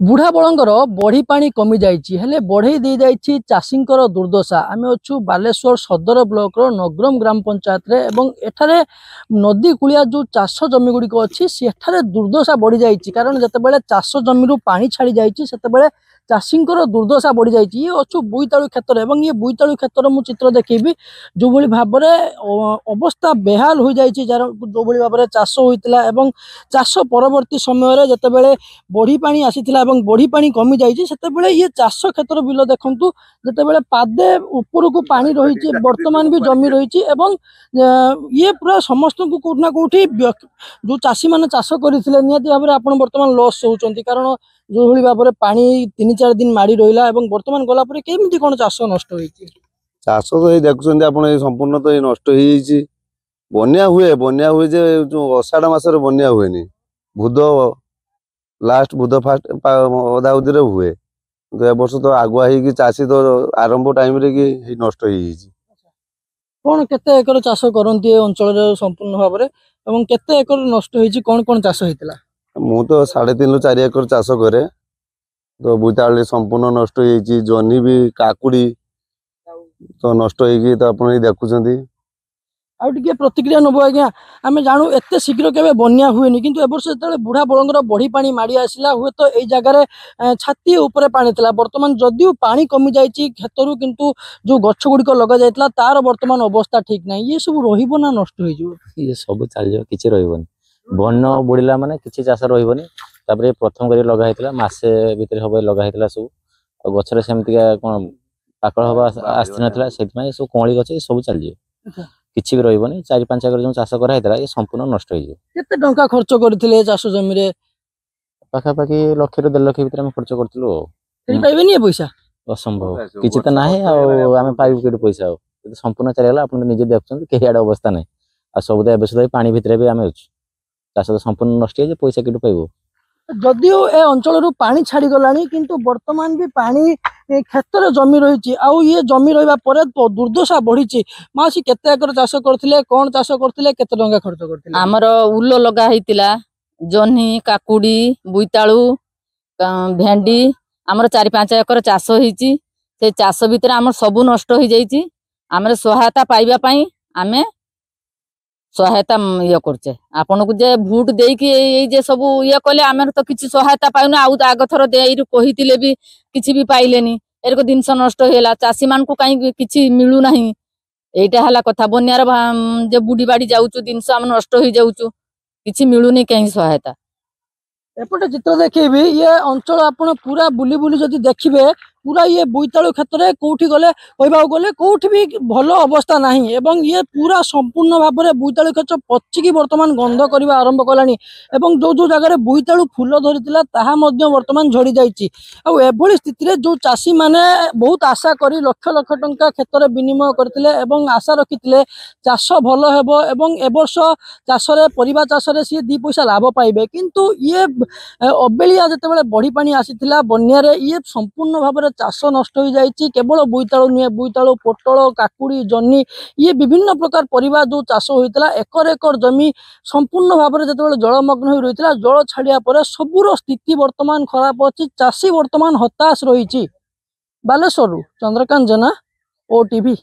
बुढ़ा बलंगर बढ़ी पानी कमी जाइए हेले बढ़ई दे जाइए चाषींकर दुर्दशा आम अच्छु बालेश्वर सदर ब्लॉक नगरम ग्राम पंचायत रे एवं एठारे नदी कूलिया जो चाष जमी गुड़िक अच्छी सेठारे दुर्दशा बढ़ी जाइए कारण जितेबाला चाष जमी पानी छाड़ी जाते चाषींकर दुर्दशा बढ़ी जाइए ये अच्छु बोईतालु क्षेत्र एवं ये बोईतालु क्षेत्र मु चित्र देखी जो भाई भाव अवस्था बेहाल हो जाइए जार जो भाव में चाष होता है चाष परवर्ती समय जितेबाला बढ़ी पानी आसीथिला एवं बढ़ी पानी कमी जाइए से ये चाष क्षेत्र बिल देखु जितेबाला पादे ऊपर को पानी रही बर्तमान भी जमी रही ये पूरा समस्त को कौटना कौटी जो चाषी मैंने चाष करते निहती भाव में आप बर्तमान लॉस होती कारण जो भाई भाव में पानी 3-4 दिन माड़ी रहा बर्तमान गलापर केमती कौन चाष नष्ट हो चाष तो ये देखुं आप संपूर्ण तो ये नष्ट हो बन्या हुए जो अषाढ़ मसरे बन्या हुए बुध लास्ट बुध फास्ट अधा उदी हुए तो ए वर्ष तो आगुआ ही चाषी तो आरंभ टाइम रे कि नष्ट कौन केते एकर चाष करती अंचल संपूर्ण भाव में केते एकर नष्ट होती कौन कौन चाष होता मु तो 3.5 ରୁ 4 एकर चाष करे तो बोईतालु संपूर्ण नष्ट हो जह्नी भी काकुड़ी तो नष्ट हो तो आप देखुं आउटे प्रतिक्रिया नब आज्ञा आम जानू एत शीघ्र के बन्या हुए कि वर्ष जो बुढ़ा बलंगर बढ़ी पानी माड़ी आसला हुए तो ये जगार छाती ऊपर पानी था बर्तमान जदिव पानी कमी जाइए क्षेत्र किंतु जो गछ गुड़िक लग जाता तार बर्तमान अवस्था ठीक ना ये सब रहा नष्ट हो सब चल कि रही बन बुड़ला माने किसी चाष रही प्रथम कर लगा मसे भितर हम लगा सब गचर सेमती कौन पाकड़ हवा आसी ना से सब कौली गच सब चल किसी भी रही 4-5 एकर जो चाष कराई ये संपूर्ण नष्ट हो खर्च करते चाष जमी पाखापाखि 1 लाख ରୁ 1.5 लाख भर खर्च करें पैसा असंभव किसी तो ना आम पाइबू कि पैसा संपूर्ण चलीगला आप निजे देखुं कहीं आड़े अवस्था ना आ सब तो सुधा पानी भितर भी आम अच्छे चाष तो संपूर्ण नष्ट हो पैसा कि पाइबू जदिव ए अंचल पानी छाड़ी गलानी किंतु वर्तमान भी पानी क्षेत्र जमी रही ये जमी रहा पर दुर्दशा बढ़ी मासी केते एकर चाष करथिले कौन चाष करथिले केते टंका खर्च करथिले हमर उल्लो लगा हितिला जह्नी काकुड़ी बोईतालु भेंडी हमर 4-5 एकर चाष होईची से चाष भितर हमर सब नष्ट हो जाईची हमर सहायता पाइबा पई आमे सहायता ये करचे आपन को जे भूट दे कि ये सब ये कले आम तो किसी सहायता पाइनु आउ आग थर दे कही भी किसी भी पाइलेनी एरक जिनस नष्ट होगा चाषी मान को कहीं किसी मिलू ना यहीटा है कथा बन्यार जे बुड़ी बाड़ी जाऊँ जिनस आम नष्ट हो जाऊँ किसी मिलूनी कहीं सहायता एपटे चित्र देखी ये अंचल आप पूरा बुली बुली जदि देखिए पूरा ये बोईतालु क्षेत्र में कौटी गले कहवाक गले कौटी भी भल अवस्था ना एवं ये पूरा संपूर्ण भाव में बोईतालु क्षेत्र पचिकी बर्तमान गंध करने आरंभ कलानी एवं जो जो जगह बोईतालु फूल धरी बर्तमान झड़ी जाइए स्थिति जो चाषी मैंने बहुत आशा कर लक्ष लक्ष टंका क्षेत्र विनिमय करते आशा रखी चाष भल हेब एवं एवर्ष चाष परिबा चाष सी 2 पैसा लाभ पाइबे किंतु ये अबेलिया जिते बढ़ी पानी आसीथिला बन्यारे ये संपूर्ण भाव में चाष नष्ट हो जाइए केवल बोईतालु नुहे बोईतालु पोटल काकुड़ी जह्नी ये विभिन्न प्रकार परिबा जो चाष होता एकर एकर जमी संपूर्ण भाव में जिते जलमग्न हो रही जल छाड़िया पर सबूर स्थिति वर्तमान खराब अच्छी चाषी वर्तमान हताश रही बालेश्वर चंद्रकांत जेना OTV।